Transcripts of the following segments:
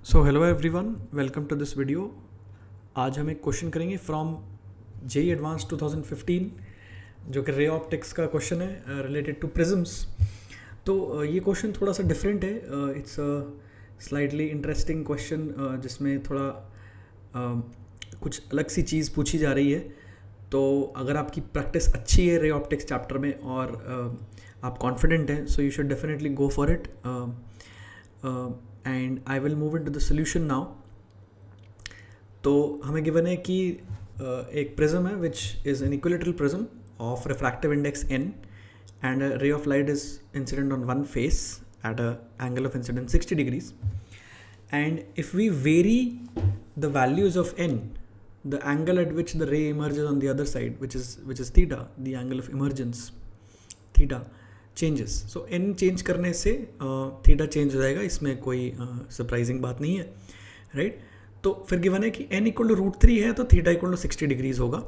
So hello everyone, welcome to this video. आज हम एक क्वेश्चन करेंगे फ्रॉम जेई एडवांस 2015 जो कि रे ऑप्टिक्स का क्वेश्चन है रिलेटेड टू प्रिज्म्स। तो ये क्वेश्चन थोड़ा सा डिफरेंट है। इट्स स्लाइटली इंटरेस्टिंग क्वेश्चन जिसमें थोड़ा कुछ अलग सी चीज़ पूछी जा रही है। तो अगर आपकी प्रैक्टिस अच्छी है रे ऑप्टिक्स चैप्टर में और आप कॉन्फिडेंट हैं, so you should definitely go for it. And I will move in to the solution now. तो हमें गिवन है कि एक प्रिज्म है which is an equilateral prism of refractive index n and a ray of light is incident on one face at a angle of incidence 60 degrees, and if we vary the values of n, the angle at which the ray emerges on the other side, which is theta, the angle of emergence theta changes. So n change करने से theta change हो जाएगा, इसमें कोई surprising बात नहीं है, right? तो फिर गिवन है कि n इक्वल टू √3 है तो थीटा इक्वल टू 60 डिग्रीज होगा,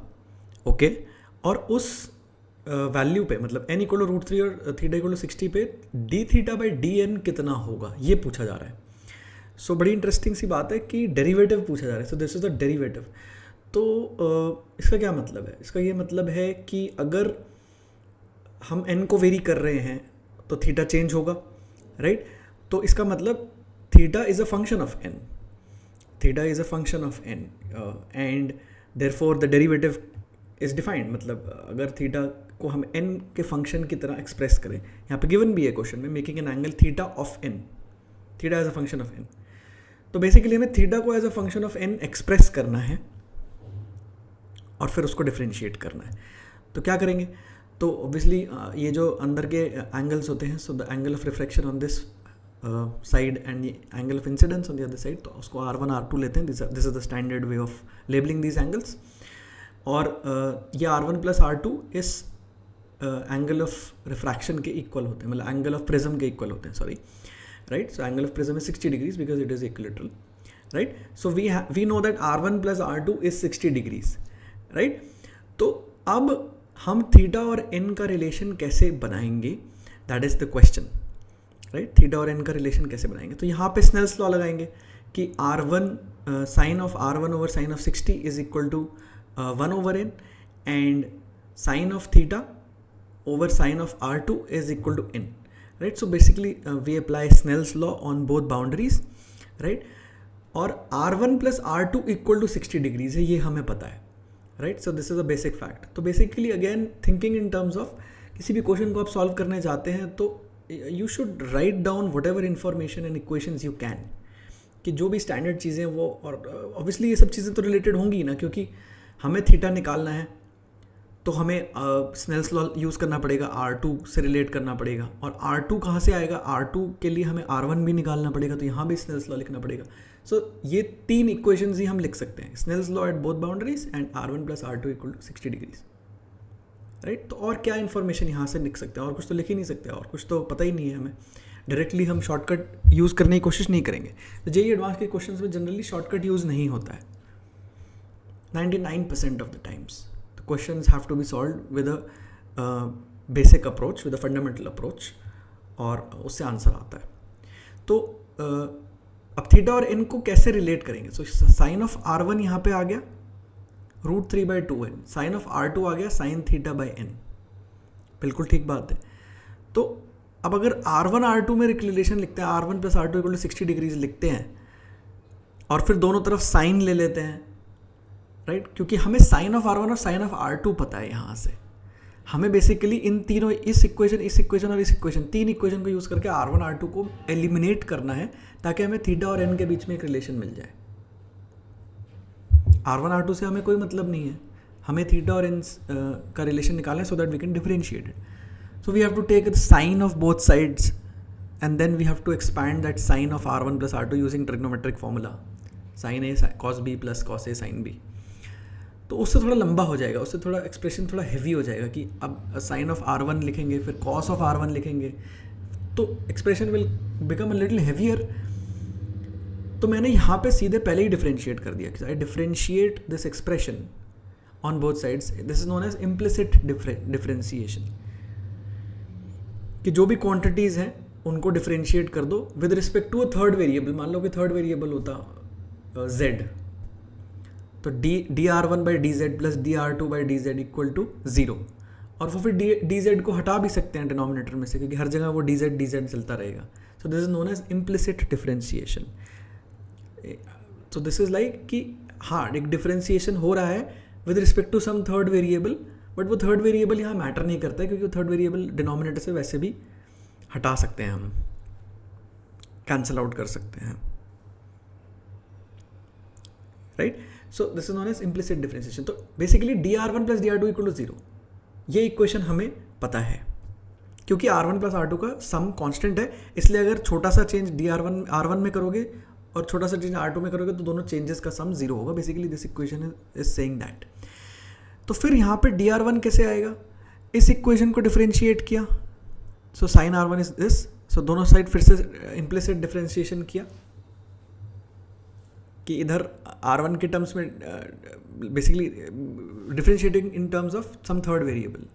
ओके? और उस वैल्यू पे, मतलब n इक्वल टू √3 और थीटा इक्वल टू 60 पे d theta by D n कितना होगा, ये पूछा जा रहा है। सो बड़ी इंटरेस्टिंग सी बात है कि डेरिवेटिव पूछा जा रहा है। So this is the derivative. तो इसका क्या मतलब है? इसका ये मतलब है कि अगर हम n को वेरी कर रहे हैं तो थीटा चेंज होगा, राइट? तो इसका मतलब theta is a function of n, theta is a function of n, and therefore the derivative is defined. मतलब अगर थीटा को हम n के फंक्शन की तरह एक्सप्रेस करें, यहाँ पे गिवन भी है क्वेश्चन में, making an angle theta of n, theta as a function of n। तो बेसिकली हमें थीटा को as a function of n express करना है और फिर उसको डिफ्रेंशिएट करना है। तो क्या करेंगे? तो ऑब्वियसली ये जो अंदर के एंगल्स होते हैं, so the angle of refraction on this side and angle of incidence on the other side, तो उसको R1 R2 लेते हैं। This is the standard way of labelling these angles. और ये R1 प्लस R2 इस angle of refraction के equal होते हैं, मतलब एंगल ऑफ प्रिज्म के इक्वल होते हैं, sorry, right? So angle of prism is 60 degrees because it is equilateral, right? So we know that R1 plus R2 is 60 degrees, right? तो अब हम थीटा और n का रिलेशन कैसे बनाएंगे, that is the question, right? Theta और n का relation कैसे बनाएंगे? तो यहाँ पे स्नेल्स लॉ लगाएंगे कि R1 sine of R1 over sine of 60 is equal to 1 over n, and sine of theta over sine of R2 is equal to n, right? So basically we apply Snell's law on both boundaries, right? और R1 plus R2 equal to 60 degrees है, ये हमें पता है, right? So this is a basic fact. तो basically again thinking in terms of किसी भी question को आप सॉल्व करने जाते हैं तो you should write down whatever information and equations you can, कि जो भी स्टैंडर्ड चीज़ें वो, और ऑब्वियसली ये सब चीज़ें तो रिलेटेड होंगी ना, क्योंकि हमें थीटा निकालना है तो हमें स्नेल्स लॉ यूज़ करना पड़ेगा, R2 से रिलेट करना पड़ेगा। और R2 कहाँ से आएगा? R2 के लिए हमें R1 भी निकालना पड़ेगा, तो यहाँ भी स्नेल्स लॉ लिखना पड़ेगा। सो ये तीन इक्वेशंस ही हम लिख सकते हैं, Snell's law at both boundaries and R1 plus R2 equal to 60 degrees, right? तो और क्या इन्फॉर्मेशन यहाँ से लिख सकते हैं? और कुछ तो लिख ही नहीं सकते, और कुछ तो पता ही नहीं है हमें। डायरेक्टली हम शॉर्टकट यूज़ करने की कोशिश नहीं करेंगे। तो जेईई एडवांस के क्वेश्चंस में जनरली शॉर्टकट यूज़ नहीं होता है 99% of the times. The questions have to be solved with a basic approach, with a fundamental approach, और उससे आंसर आता है। तो अब थीटा और n को कैसे रिलेट करेंगे? सो साइन ऑफ R1 यहाँ पे आ गया √3/2n, साइन ऑफ R2 आ गया साइन थीटा बाई n, बिल्कुल ठीक बात है। तो अब अगर R1 R2 में रिलेशन लिखते हैं, R1 plus R2 equal to 60 degrees लिखते हैं और फिर दोनों तरफ साइन ले लेते हैं, राइट? क्योंकि हमें साइन ऑफ R1 और साइन ऑफ R2 पता है। यहाँ से हमें बेसिकली इन तीनों, इस इक्वेशन और इस इक्वेशन, तीन इक्वेशन को यूज़ करके R1 R2 को एलिमिनेट करना है ताकि हमें थीटा और n के बीच में एक रिलेशन मिल जाए। R1 R2 से हमें कोई मतलब नहीं है, हमें थीटा और n का रिलेशन निकालना है so that we can differentiate it. So we have to take the sine of both sides and then we have to expand that sine of R1 plus R2 using trigonometric formula, sine A cos B plus cos A sine B. तो उससे थोड़ा लंबा हो जाएगा, उससे थोड़ा expression थोड़ा heavy हो जाएगा कि अब साइन ऑफ R1 लिखेंगे, फिर कॉस ऑफ R1 लिखेंगे, तो expression will become a little heavier. तो मैंने यहाँ पे सीधे पहले ही डिफरेंशिएट कर दिया। I differentiate this expression on both sides, this is known as implicit differentiation, कि जो भी क्वांटिटीज़ हैं उनको डिफ्रेंशिएट कर दो with respect to a third variable. मान लो कि थर्ड वेरिएबल होता z, तो D R one by D Z plus D R two by D Z equal to 0. और वो फिर डी जेड को हटा भी सकते हैं डिनोमिनेटर में से, क्योंकि हर जगह वो डी जेड चलता रहेगा. So this is known as implicit differentiation. So this is like कि हाँ एक डिफरेंशिएशन हो रहा है with respect to some third variable, but वो थर्ड वेरिएबल यहाँ मैटर नहीं करता है, क्योंकि वो थर्ड वेरिएबल डिनोमिनेटर से वैसे भी हटा सकते हैं, हम कैंसिल आउट कर सकते हैं. Right. So this is known as implicit differentiation. तो basically D R one plus D R two equal to 0, ये इक्वेशन हमें पता है, क्योंकि R one plus R two का सम कांस्टेंट है. इसलिए अगर छोटा सा चेंज डी आर वन में करोगे और छोटा सा चेंज आर टू में करोगे तो दोनों चेंजेस का सम 0 होगा. Basically this equation is saying that. तो फिर यहाँ पे डी आर वन कैसे आएगा? इस इक्वेशन को डिफरेंशिएट किया, so sine R one is this. So दोनों साइड फिर से इम्प्लिसिट डिफरेंशिएशन किया कि इधर R1 के टर्म्स में basically differentiating in terms of some third variable,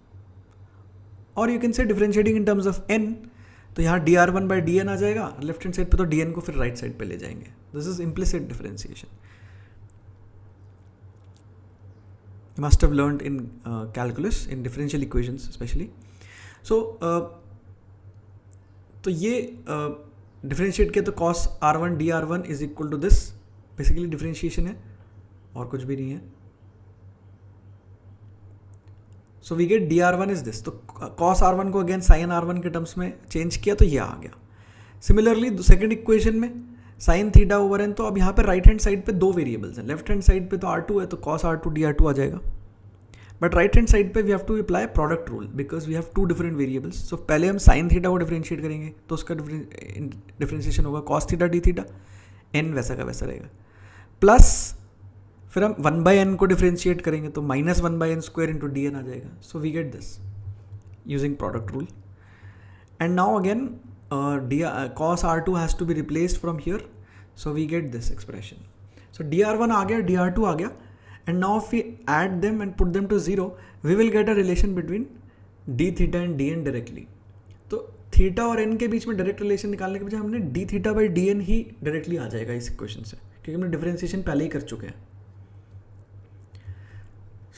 और you can say differentiating in terms of n. तो यहाँ D R one by D N आ जाएगा लेफ्ट हैंड साइड पे, तो डी एन को फिर राइट साइड पे ले जाएंगे. This is implicit differentiation. You must have learned in calculus, in differential equations especially. So तो ये डिफरेंशिएट किया तो cos r1 dr1 is equal to this. Basically differentiation है और कुछ भी नहीं है. So we get dr1 is this. तो cos r1 को अगेन sin r1 के टर्म्स में चेंज किया तो ये आ गया. सिमिलरली सेकेंड इक्वेशन में साइन थीटा ओवर एन. तो अब यहाँ पे राइट हैंड साइड पे दो वेरिएबल्स हैं. लेफ्ट हैंड साइड पे तो R2 है, तो cos R2 dr2 आ जाएगा. बट राइट हैंड साइड पे we have to apply product rule, because we have two different variables. So पहले हम साइन थीटा को डिफरेंशिएट करेंगे, तो उसका डिफरेंशिएशन होगा cos theta d theta, n वैसा का वैसा रहेगा. प्लस फिर हम 1/n को डिफरेंशिएट करेंगे, तो minus 1/n square into D N आ जाएगा. So we get this using product rule. And now again cos R2 has to be replaced from here, so we get this expression. So dr1 आ गया, dr2 आ गया, and now if we add them and put them to 0, we will get a relation between d theta and dn directly. तो theta और n के बीच में direct relation निकालने के बजाय हमने d theta by D N ही डायरेक्टली आ जाएगा इस इक्वेशन से, क्योंकि हमने डिफरेंशिएशन पहले ही कर चुके हैं.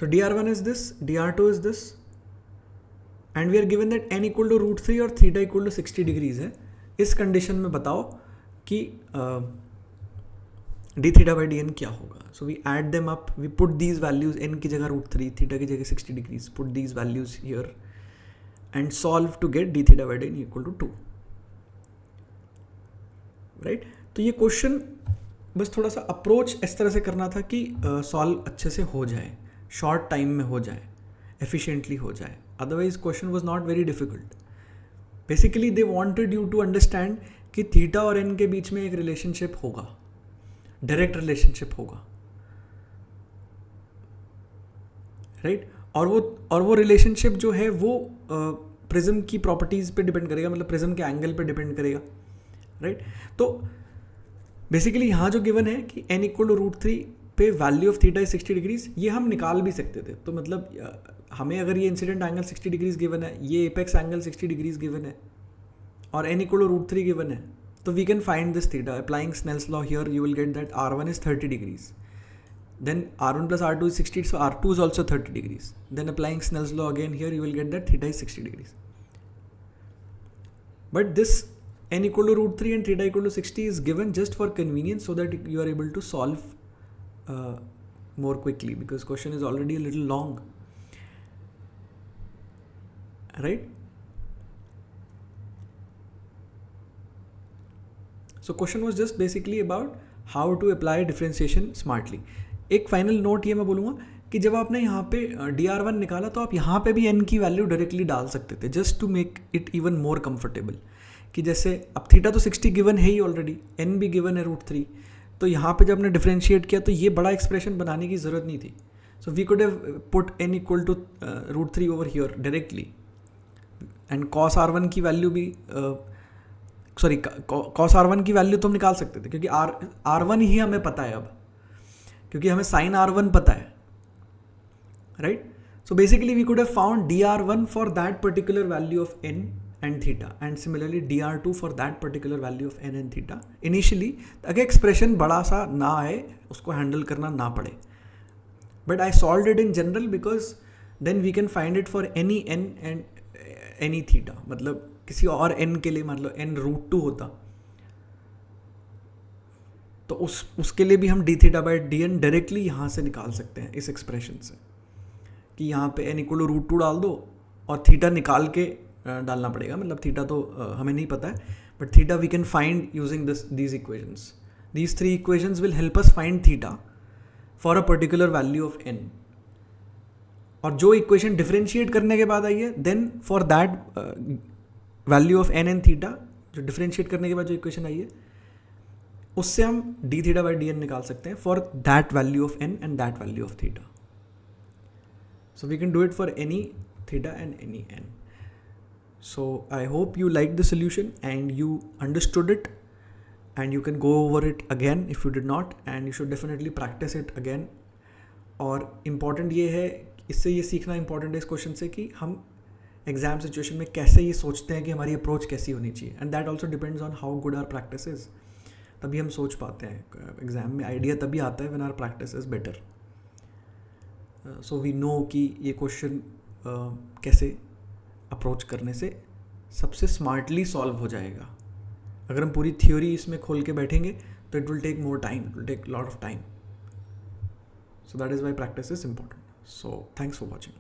So dr1 is this, dr2 is this, and we are given that n equal to √3 और थीटा equal to 60 डिग्रीज है. इस कंडीशन में बताओ कि d theta by D n क्या होगा. So we add them up, we put these values, n की जगह √3, थीटा की जगह 60 degrees, put these values here and solve to get d theta by D n equal to 2. Right. तो ये question बस थोड़ा सा अप्रोच इस तरह से करना था कि सॉल्व अच्छे से हो जाए, शॉर्ट टाइम में हो जाए, एफिशिएंटली हो जाए. Otherwise question was not very difficult. Basically they wanted you to understand कि थीटा और n के बीच में एक रिलेशनशिप होगा, डायरेक्ट रिलेशनशिप होगा. राइट. और वो रिलेशनशिप जो है वो प्रिज्म की प्रॉपर्टीज़ पे डिपेंड करेगा, मतलब प्रिज्म के एंगल पे डिपेंड करेगा. राइट. तो बेसिकली यहाँ जो गिवन है कि n इक्वल टू √3 पे value of theta is 60 degrees, ये हम निकाल भी सकते थे. तो मतलब हमें अगर ये इंसिडेंट एंगल 60 डिग्रीज गिवन है, ये एपेक्स एंगल 60 डिग्रीज गिवन है, और n इक्वल टू √3 गिवन है, तो we can find this theta. Applying Snell's law here you will get that R1 is 30 degrees, then R1 plus R2 is 60, so R2 is also 30 degrees. Then applying Snell's law again here you will get that theta is 60 degrees. But this n equal to √3 and theta equal to 60 is given just for convenience, so that you are able to solve more quickly, because question is already a little long. Right. So question was just basically about how to apply differentiation smartly. एक final note ये मैं बोलूँगा कि जब आपने यहाँ पे dr1 निकाला तो आप यहाँ पे भी n की वैल्यू डायरेक्टली डाल सकते थे, just to make it even more comfortable. कि जैसे अब थीटा तो 60 गिवन है ही ऑलरेडी, n भी गिवन है √3, तो यहाँ पे जब हमने डिफरेंशिएट किया तो ये बड़ा एक्सप्रेशन बनाने की ज़रूरत नहीं थी. So we could have put n equal to √3 over here directly, and cos R1 की वैल्यू भी cos R1 की वैल्यू तो हम निकाल सकते थे, क्योंकि R1 ही हमें पता है अब, क्योंकि हमें sin R1 पता है. Right. So basically we could have found dr1 for that particular value of n and theta, and similarly dr2 for that particular value of n and theta initially, अगर expression बड़ा सा ना आए, उसको handle करना ना पड़े. But I solve it in general because then we can find it for any n and any theta. मतलब किसी और n के लिए मतलब n√2 होता तो उसके लिए भी हम d theta by D n directly यहाँ से निकाल सकते हैं इस एक्सप्रेशन से, कि यहाँ पे n इक्वल टू √2 डाल दो और थीटा निकाल के डालना पड़ेगा. मतलब थीटा तो हमें नहीं पता है, but theta we can find using these equations. These 3 equations will help us find theta for a particular value of n. और जो इक्वेशन डिफरेंशिएट करने के बाद आई है, then for that value of n and theta, जो differentiate करने के बाद जो इक्वेशन आई है, उससे हम d theta by D n निकाल सकते हैं for that value of n and that value of theta. So we can do it for any theta and any n. So I hope you liked the solution and you understood it, and you can go over it again if you did not, and you should definitely practice it again. और important ये है, इससे ये सीखना important है इस question से कि हम एग्जाम सिचुएशन में कैसे ये सोचते हैं कि हमारी अप्रोच कैसी होनी चाहिए, and that also depends on how good our practice is. तभी हम सोच पाते हैं. एग्जाम में आइडिया तभी आता है when our practice is better. So we know कि ये क्वेश्चन कैसे अप्रोच करने से सबसे स्मार्टली सॉल्व हो जाएगा. अगर हम पूरी थ्योरी इसमें खोल के बैठेंगे तो it will take more time, it will take lot of time. So that is why practice is important. So thanks for watching.